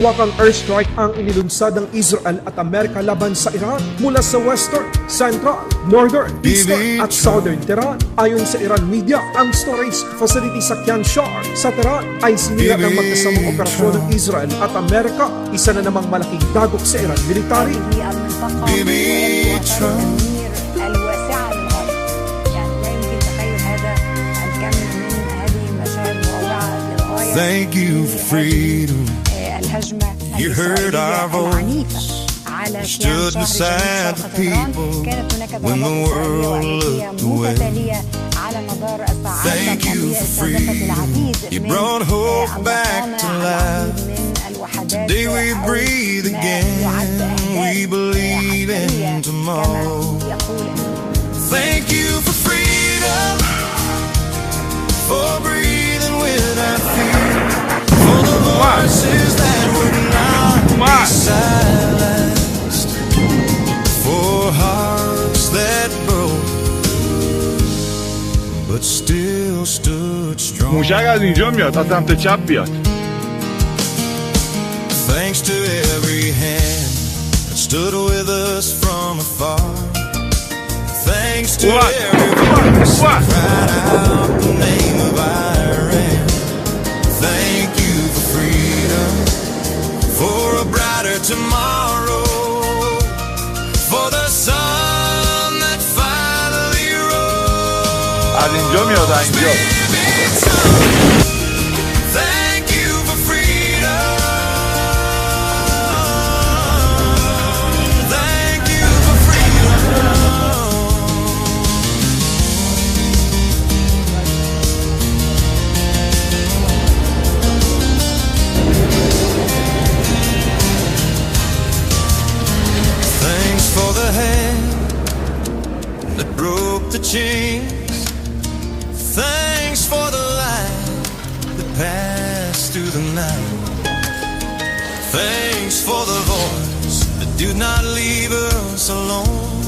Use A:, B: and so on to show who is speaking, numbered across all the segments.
A: Wakang airstrike ang inilunsad ng Israel at Amerika laban sa Iran mula sa Western, Central, Northern, Eastern at Southern Tehran. Ayon sa Iran media, ang storage facility sa Khan Shar sa Tehran ay sinira ng magkasamang operasyon ng Israel at Amerika. Isa na namang malaking dagok sa Iran military.
B: Thank you for freedom. You heard our voice, stood beside the people when the world looked away. Thank you for freedom. You brought hope back to life. Today we breathe again. We believe in tomorrow. Thank you for freedom, for breathing without fear, for the voices that would not be silenced, for hearts that broke but still stood strong.
C: موشک از اینجا میاد تا سمت چپ بیاد.
B: Thanks to every hand that stood with us from afar. Thanks to every voice that cried out the name of Iran. Thank you for freedom, for a brighter tomorrow, for the sun that finally rose.
C: از اینجا میاد اینجا.
B: Thank you for freedom. Thank you for freedom. Thanks for the hand that broke the chains. Thanks for the light that passed through the night. Thanks for the voice that did not leave us alone.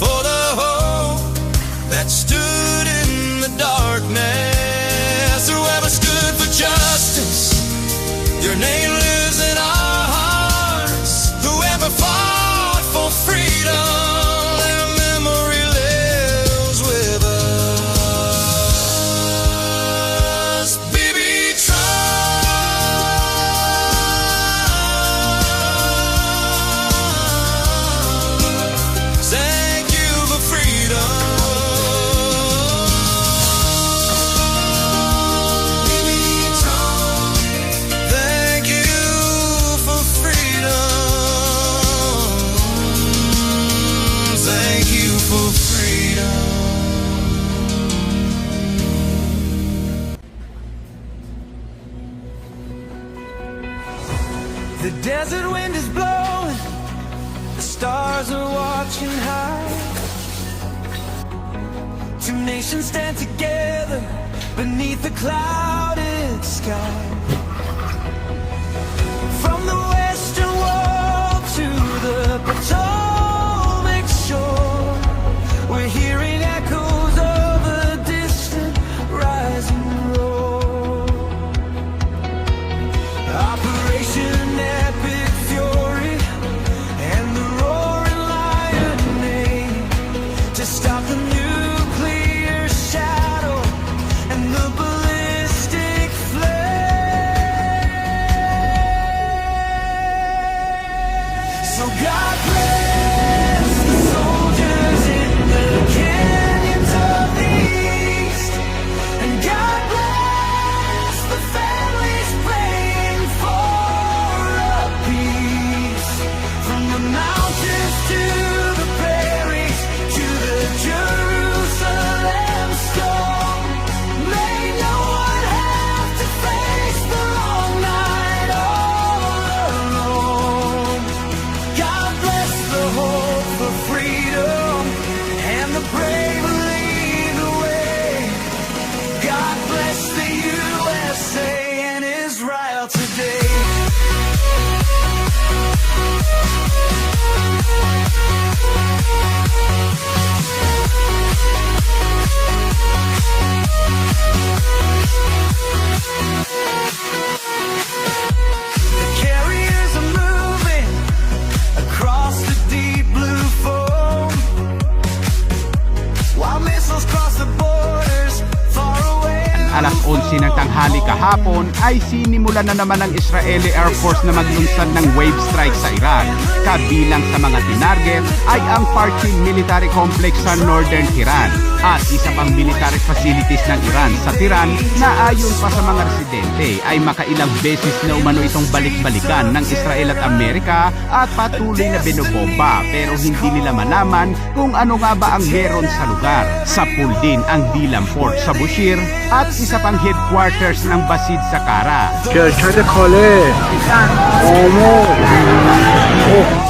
B: For the hope that stood in the darkness. Whoever stood for justice, your name lives in our hearts. Whoever fought for freedom, their memory lives with us. Baby, thank you for freedom. Thank you for freedom. Thank you for freedom.
D: The desert wind is blowing, the stars are watching high. Two nations stand together beneath the clouded sky. From the western wall to the Potomac shore, we're hearing echoes of a distant rising roar. Operation Epic Fury and the roaring lion name to stop the nuclear shadow and the ballistic flame. So God bless the soldiers in the canyons of the east, and God bless the families praying for a peace. From the mountains to the prairies to the Jerusalem stone, may no one have to face the long night all alone. God bless the hope for freedom and the brave who lead the way. God bless the USA and Israel today.
E: kahapon ay sinimula na naman ng Israeli Air Force na maglunsad ng wave strike sa Iran. Kabilang sa mga tinarget ay ang Parchin Military Complex sa Northern Tehran at isa pang military facilities ng Iran sa Tehran na ayon pa sa mga residente ay makailang beses na umano itong balik-balikan ng Israel at Amerika at patuloy na binobomba pero hindi nila malaman kung ano nga ba ang meron sa lugar. Sa pool din ang Dilam Port sa Bushehr at isa pang headquarters ng Basid sa Kara.
C: شرکت کاله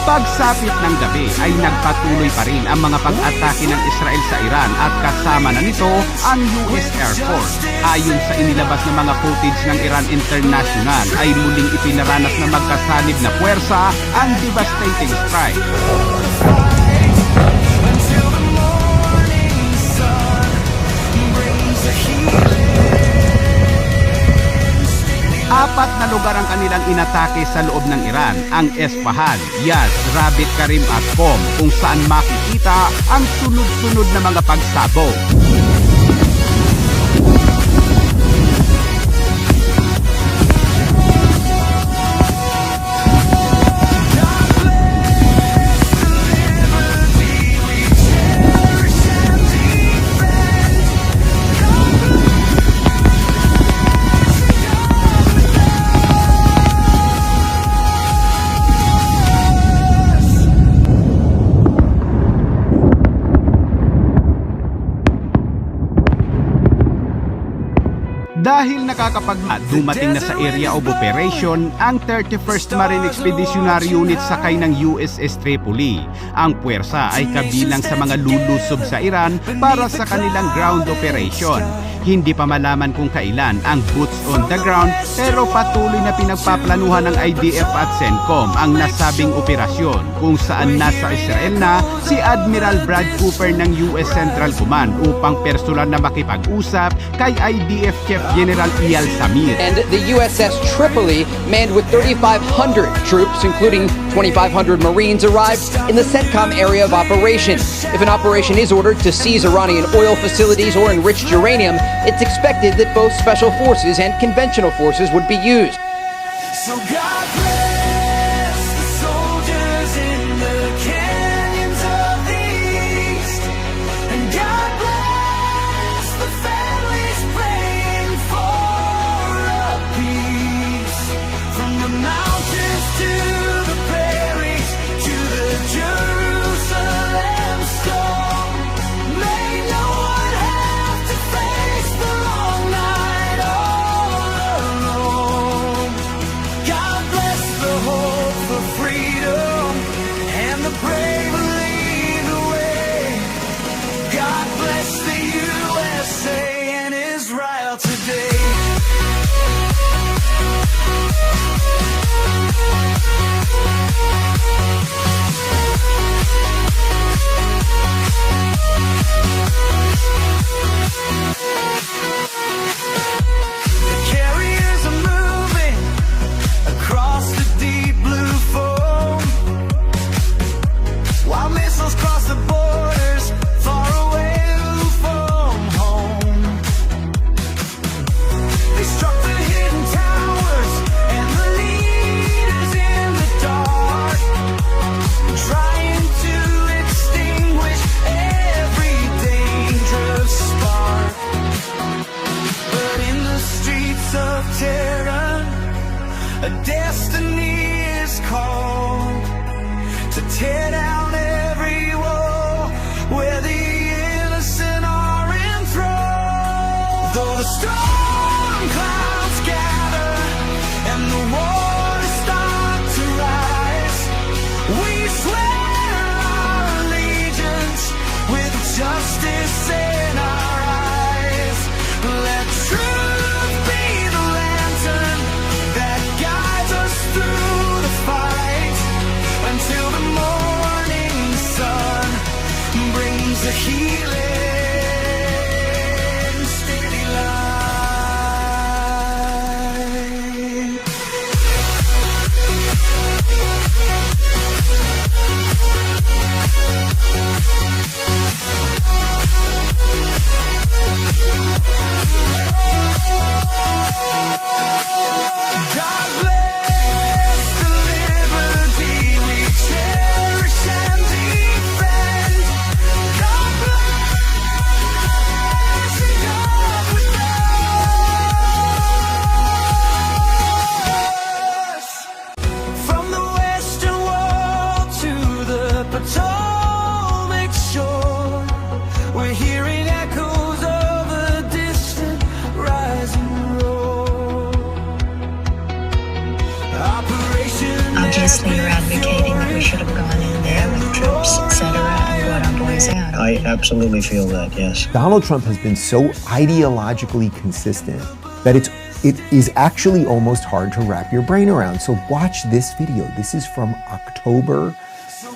E: Pagsapit ng gabi ay nagpatuloy pa rin ang mga pag-atake ng Israel sa Iran at kasama na nito ang US Air Force. Ayon sa inilabas na mga footage ng Iran International ay muling ipinaranas na magkasanib na puwersa ang devastating strike.
D: until the morning sun brings a healing.
E: Apat na lugar ang kanilang inatake sa loob ng Iran, ang Esfahan, Yaz, Rabit Karim at Qom, kung saan makikita ang sunod-sunod na mga pagsabog. Dahil dumating na sa area of operation ang 31st Marine Expeditionary Unit sakay ng USS Tripoli. Ang puwersa ay kabilang sa mga lulusob sa Iran para sa kanilang ground operation. Hindi pa malaman kung kailan ang boots on the ground pero patuloy na pinagpaplanuhan ng IDF at CENTCOM ang nasabing operasyon kung saan nasa Israel na si Admiral Brad Cooper ng US Central Command upang personal na makipag-usap kay IDF Chief General Eyal Zamir.
F: And the USS Tripoli, manned with 3,500 troops, including 2,500 Marines, arrived in the CENTCOM area of operation. If an operation is ordered to seize Iranian oil facilities or enriched uranium, it's expected that both special forces and conventional forces would be used.
D: So God bless the soldiers in the canyons of the East, and God bless the families praying for a peace. From the mountains to the prairies to the Jerusalem storm, may no one have to face the long night all alone. God bless the hope for freedom and the brave who lead the way. God bless the USA and Israel today. The carriers are moving across the deep blue foam, while missiles cross the borders far away from home. They struck the hidden towers and the leaders in the dark, trying to extinguish every dangerous spark. But in the streets of Tehran, a destiny is called to tear down every wall where the innocent are enthralled. Though the storm clouds gather and the waters start to rise, we swear our allegiance with justice in our eyes. Let truth be the lantern that guides us through the fight, until the morning sun brings a healing steady light.
G: Obviously, you're advocating that we should have gone in there with troops, etc., and brought our boys out.
H: I absolutely feel that, yes.
I: Donald Trump has been so ideologically consistent that it is actually almost hard to wrap your brain around. So watch this video. This is from October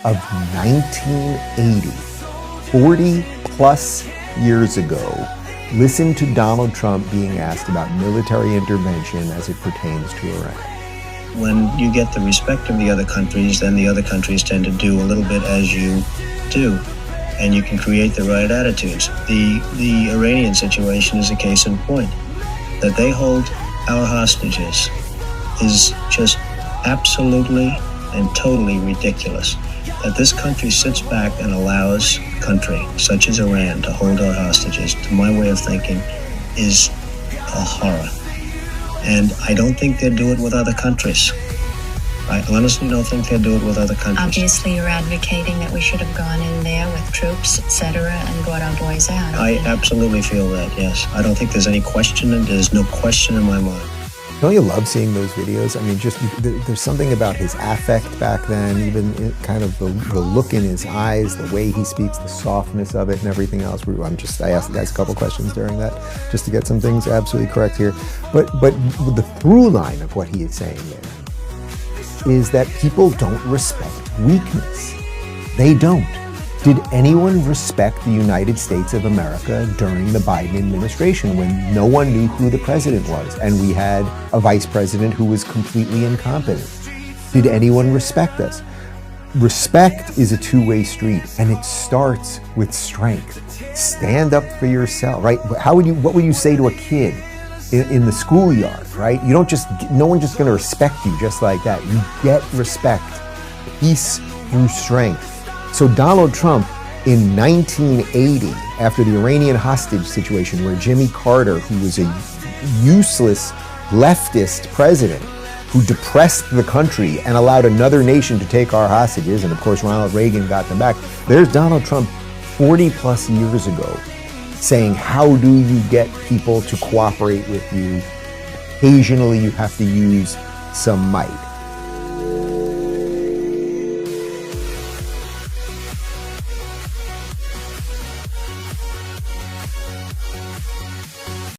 I: of 1980, 40 plus years ago. Listen to Donald Trump being asked about military intervention as it pertains to Iran.
H: When you get the respect of the other countries, then the other countries tend to do a little bit as you do, and you can create the right attitudes. The Iranian situation is a case in point. That they hold our hostages is just absolutely and totally ridiculous. That this country sits back and allows a country such as Iran to hold our hostages, to my way of thinking, is a horror. And I don't think they'd do it with other countries. I honestly don't think they'd do it with other countries.
G: Obviously, you're advocating that we should have gone in there with troops, etc., and brought our boys out.
H: I absolutely feel that, yes. I don't think there's any question, and there's no question in my mind.
I: Don't you love seeing those videos? I mean, just there's something about his affect back then, even kind of the look in his eyes, the way he speaks, the softness of it, and everything else. I asked the guys a couple questions during that just to get some things absolutely correct here. But the through line of what he is saying there is that people don't respect weakness. They don't. Did anyone respect the United States of America during the Biden administration when no one knew who the president was and we had a vice president who was completely incompetent? Did anyone respect us? Respect is a two-way street, and it starts with strength. Stand up for yourself, right? What would you say to a kid in the schoolyard, right? You don't just, no one's just gonna respect you just like that. You get respect, peace through strength. So Donald Trump in 1980, after the Iranian hostage situation where Jimmy Carter, who was a useless leftist president who depressed the country and allowed another nation to take our hostages, and of course Ronald Reagan got them back, there's Donald Trump 40 plus years ago saying, how do you get people to cooperate with you? Occasionally you have to use some might.